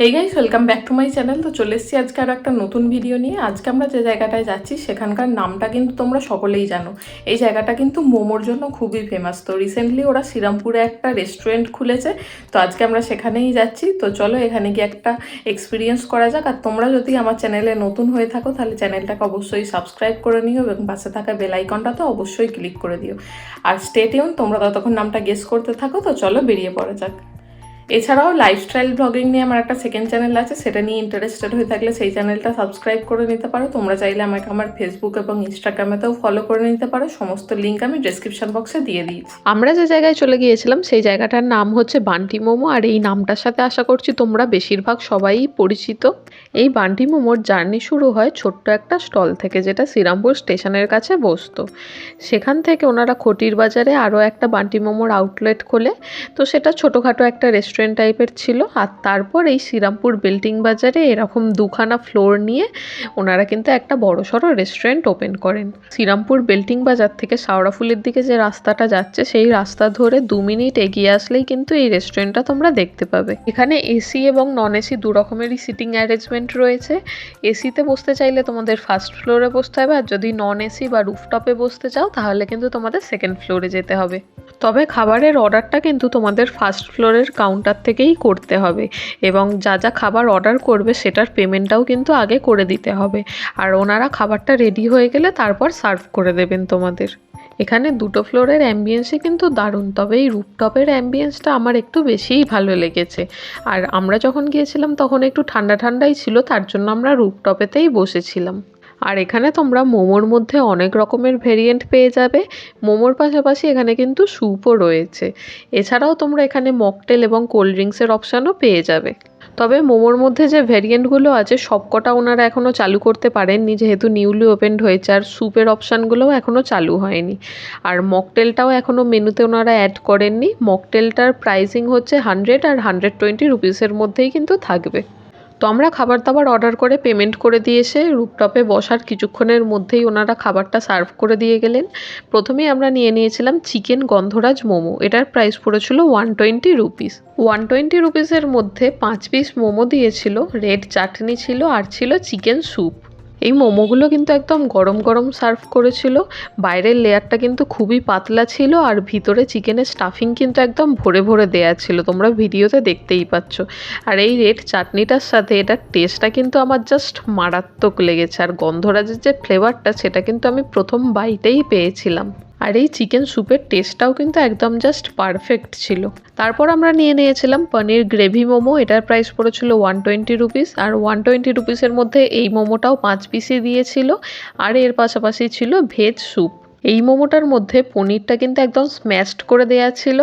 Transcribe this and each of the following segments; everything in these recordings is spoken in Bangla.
এই guys, welcome back to my channel. তো চলে এসেছি আজকে আরও একটা নতুন ভিডিও নিয়ে। আজকে আমরা যে জায়গাটায় যাচ্ছি সেখানকার নামটা কিন্তু তোমরা সকলেই জানো। এই জায়গাটা কিন্তু মোমোর জন্য খুবই ফেমাস। তো রিসেন্টলি ওরা শ্রীরামপুরে একটা রেস্টুরেন্ট খুলেছে, তো আজকে আমরা সেখানেই যাচ্ছি। তো চলো এখানে গিয়ে একটা এক্সপিরিয়েন্স করা যাক। আর তোমরা যদি আমার চ্যানেলে নতুন হয়ে থাকো তাহলে চ্যানেলটাকে অবশ্যই সাবস্ক্রাইব করে নিও এবং পাশে থাকা বেল আইকনটা তো অবশ্যই ক্লিক করে দিও। আর স্টে টিউন, তোমরা ততক্ষণ নামটা গেস করতে থাকো। তো চলো বেরিয়ে পড়া যাক। এছাড়াও লাইফস্টাইল ব্লগিং নিয়ে আমার একটা সেকেন্ড চ্যানেল আছে, সেটা নিয়ে ইন্টারেস্টেড হয়ে থাকলে সেই চ্যানেলটা সাবস্ক্রাইব করে নিতে পারো। তোমরা চাইলে আমাকে আমার ফেসবুক এবং ইনস্টাগ্রামেতেও ফলো করে নিতে পারো। সমস্ত লিঙ্ক আমি ডেসক্রিপশন বক্সে দিয়ে দিয়েছি। আমরা যে জায়গায় চলে গিয়েছিলাম সেই জায়গাটার নাম হচ্ছে বান্টি মোমো, আর এই নামটার সাথে আশা করছি তোমরা বেশিরভাগ সবাই পরিচিত। এই বান্টি মোমোর জার্নি শুরু হয় ছোট্ট একটা স্টল থেকে, যেটা শ্রীরামপুর স্টেশনের কাছে বসতো। সেখান থেকে ওনারা খটির বাজারে আরও একটা বান্টি মোমোর আউটলেট খোলে। তো সেটা ছোটোখাটো একটা রেস্টুরেন্ট টাইপের ছিল। আর তারপর এই শ্রীরামপুর বিল্ডিং বাজারে এরকম দুখানা ফ্লোর নিয়ে ওনারা কিন্তু একটা বড়সড় রেস্টুরেন্ট ওপেন করেন। শ্রীরামপুর বিল্ডিং বাজার থেকে শাওড়াফুলির দিকে যে রাস্তাটা যাচ্ছে সেই রাস্তা ধরে 2 মিনিট এগিয়ে আসলেই কিন্তু এই রেস্টুরেন্টটা তোমরা দেখতে পাবে। এখানে এসি এবং নন এসি দু রকমেরই সিটিং অ্যারেঞ্জমেন্ট রয়েছে। এসিতে বসতে চাইলে তোমাদের ফার্স্ট ফ্লোরে বসতে হবে, আর যদি নন এসি বা রুফটপে বসতে চাও তাহলে কিন্তু তোমাদের সেকেন্ড ফ্লোরে যেতে হবে। তবে খাবারের অর্ডারটা কিন্তু তোমাদের ফার্স্ট ফ্লোরের কাউন্টার থেকেই করতে হবে, এবং যা যা খাবার অর্ডার করবে সেটার পেমেন্টটাও কিন্তু আগে করে দিতে হবে। আর ওনারা খাবারটা রেডি হয়ে গেলে তারপর সার্ভ করে দেবেন তোমাদের। এখানে দুটো ফ্লোরের অ্যাম্বিয়েন্সই কিন্তু দারুণ, তবে এই রুফটপের অ্যাম্বিয়েন্সটা আমার একটু বেশিই ভালো লেগেছে। আর আমরা যখন গিয়েছিলাম তখন একটু ঠান্ডা ঠান্ডাই ছিল, তার জন্য আমরা রুফটপেতেই বসেছিলাম। আর এখানে তোমরা মোমোর মধ্যে অনেক রকমের ভেরিয়েন্ট পেয়ে যাবে। মোমোর পাশাপাশি এখানে কিন্তু স্যুপও রয়েছে। এছাড়াও তোমরা এখানে মকটেল এবং কোল্ড ড্রিঙ্কসের অপশানও পেয়ে যাবে। তবে মোমোর মধ্যে যে ভেরিয়েন্টগুলো আছে সবকটা ওনারা এখনও চালু করতে পারেননি, যেহেতু নিউলি ওপেন্ড হয়েছে। আর স্যুপের অপশানগুলোও এখনও চালু হয়নি। আর মকটেলটাও এখনও মেনুতে ওনারা অ্যাড করেননি। মকটেলটার প্রাইসিং হচ্ছে 100 আর 120 রুপিসের মধ্যেই কিন্তু থাকবে। তো আমরা খাবার দাবার অর্ডার করে পেমেন্ট করে দিয়ে এসে রুফটপে বসার কিছুক্ষণের মধ্যেই ওনারা খাবারটা সার্ভ করে দিয়ে গেলেন। প্রথমেই আমরা নিয়েছিলাম চিকেন গন্ধরাজ মোমো। এটার প্রাইস পড়েছিল 120 রুপিস। 120 রুপিসের মধ্যে 5 পিস মোমো দিয়েছিল, রেড চাটনি ছিল, আর ছিল চিকেন স্যুপ। এই মোমোগুলো কিন্তু একদম গরম গরম সার্ভ করেছিল। বাইরের লেয়ারটা কিন্তু খুবই পাতলা ছিল, আর ভিতরে চিকেনের স্টাফিং কিন্তু একদম ভরে ভরে দেয়া ছিল, তোমরা ভিডিওতে দেখতেই পাচ্ছ। আর এই রেড চাটনিটার সাথে এটার টেস্টটা কিন্তু আমার জাস্ট মারাত্মক লেগেছে। আর গন্ধরাজের যে ফ্লেভারটা সেটা কিন্তু আমি প্রথম বাইটেই পেয়েছিলাম। আর এই চিকেন স্যুপের টেস্টটাও কিন্তু একদম জাস্ট পারফেক্ট ছিল। তারপর আমরা নিয়েছিলাম পনির গ্রেভি মোমো। এটার প্রাইস পড়েছিল 120 রুপিস। আর 120 রুপিসের মধ্যে এই মোমোটাও 5 পিসই দিয়েছিল, আর এর পাশাপাশি ছিল ভেজ স্যুপ। এই মোমোটার মধ্যে পনিরটা কিন্তু একদম স্ম্যাশড করে দেওয়া ছিল,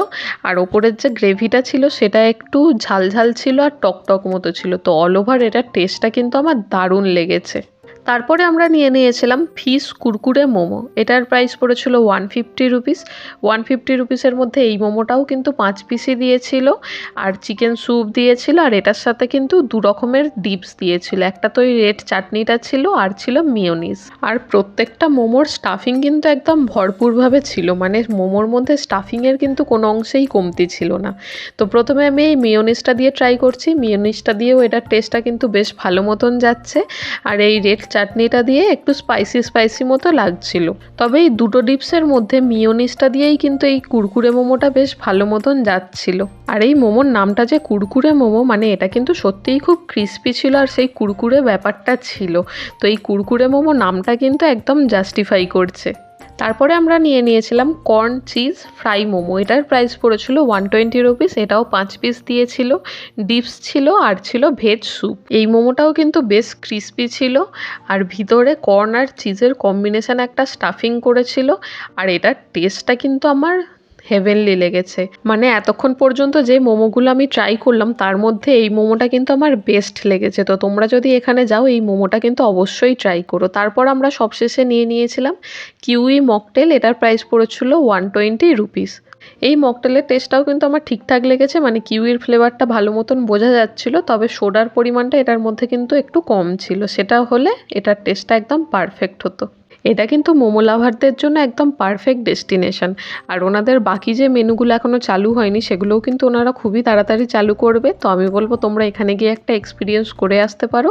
আর ওপরের যে গ্রেভিটা ছিল সেটা একটু ঝাল ঝাল ছিল আর টক মতো ছিল। তো অল ওভার এটার টেস্টটা কিন্তু আমার দারুণ লেগেছে। তারপরে আমরা নিয়েছিলাম ফিশ কুরকুরে মোমো। এটার প্রাইস পড়েছিল 150 রুপিস। 150 রুপিসের মধ্যে এই মোমোটাও কিন্তু 5 পিসই দিয়েছিল, আর চিকেন স্যুপ দিয়েছিল, আর এটার সাথে কিন্তু 2 রকমের ডিপস দিয়েছিল। একটা তো ওই রেড চাটনিটা ছিল, আর ছিল মিওনিজ। আর প্রত্যেকটা মোমোর স্টাফিং কিন্তু একদম ভরপুরভাবে ছিল, মানে মোমোর মধ্যে স্টাফিংয়ের কিন্তু কোনো অংশেই কমতি ছিল না। তো প্রথমে আমি এই মিওনিজটা দিয়ে ট্রাই করছি। মিওনিজটা দিয়েও এটার টেস্টটা কিন্তু বেশ ভালো মতন যাচ্ছে, আর এই রেড চাটনিটা দিয়ে একটু স্পাইসি মতো লাগছিল। তবে এই দুটো ডিপসের মধ্যে মিওনিজটা দিয়েই কিন্তু এই কুরকুরে মোমোটা বেশ ভালো মতন যাচ্ছিল। আর এই মোমোর নামটা যে কুরকুরে মোমো, মানে এটা কিন্তু সত্যিই খুব ক্রিস্পি ছিল, আর সেই কুরকুরে ব্যাপারটা ছিল। তো এই কুরকুরে মোমো নামটা কিন্তু একদম জাস্টিফাই করছে। তারপরে আমরা নিয়েছিলাম কর্ন চিজ ফ্রাই মোমো। এটার প্রাইস পড়েছিল 120 রুপিস। এটাও 5 পিস দিয়েছিল, ডিপস ছিল, আর ছিল ভেজ স্যুপ। এই মোমোটাও কিন্তু বেশ ক্রিস্পি ছিল, আর ভিতরে কর্ন আর চিজের কম্বিনেশন একটা স্টাফিং করেছিল। আর এটার টেস্টটা কিন্তু আমার হেভেনলি লেগেছে। মানে এতক্ষণ পর্যন্ত যে মোমোগুলো আমি ট্রাই করলাম তার মধ্যে এই মোমোটা কিন্তু আমার বেস্ট লেগেছে। তো তোমরা যদি এখানে যাও এই মোমোটা কিন্তু অবশ্যই ট্রাই করো। তারপর আমরা সবশেষে নিয়েছিলাম কিউই মকটেল। এটার প্রাইস পড়েছিল 120 রুপিস। এই মকটেলের টেস্টটাও কিন্তু আমার ঠিকঠাক লেগেছে, মানে কিউইর ফ্লেভারটা ভালো মতন বোঝা যাচ্ছিল, তবে সোডার পরিমাণটা এটার মধ্যে কিন্তু একটু কম ছিল। সেটা হলে এটার টেস্টটা একদম পারফেক্ট হতো। এটা কিন্তু মোমো লাভারদের জন্য একদম পারফেক্ট ডেস্টিনেশন। আর ওনাদের বাকি যে মেনুগুলো এখনও চালু হয়নি সেগুলোও কিন্তু ওনারা খুবই তাড়াতাড়ি চালু করবে। তো আমি বলবো তোমরা এখানে গিয়ে একটা এক্সপিরিয়েন্স করে আসতে পারো।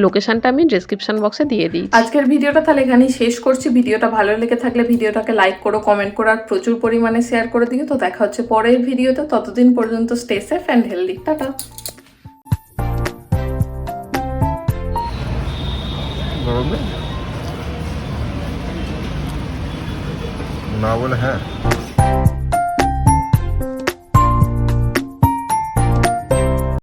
লোকেশনটা আমি ডিসক্রিপশন বক্সে দিয়ে দিই। আজকের ভিডিওটা তাহলে এখানেই শেষ করছি। ভিডিওটা ভালো লেগে থাকলে ভিডিওটাকে লাইক করো, কমেন্ট করো আর প্রচুর পরিমাণে শেয়ার করে দিও। তো দেখা হচ্ছে পরের ভিডিওতে, ততদিন পর্যন্ত stay safe and healthy. Tata. না বলে হ্যাঁ।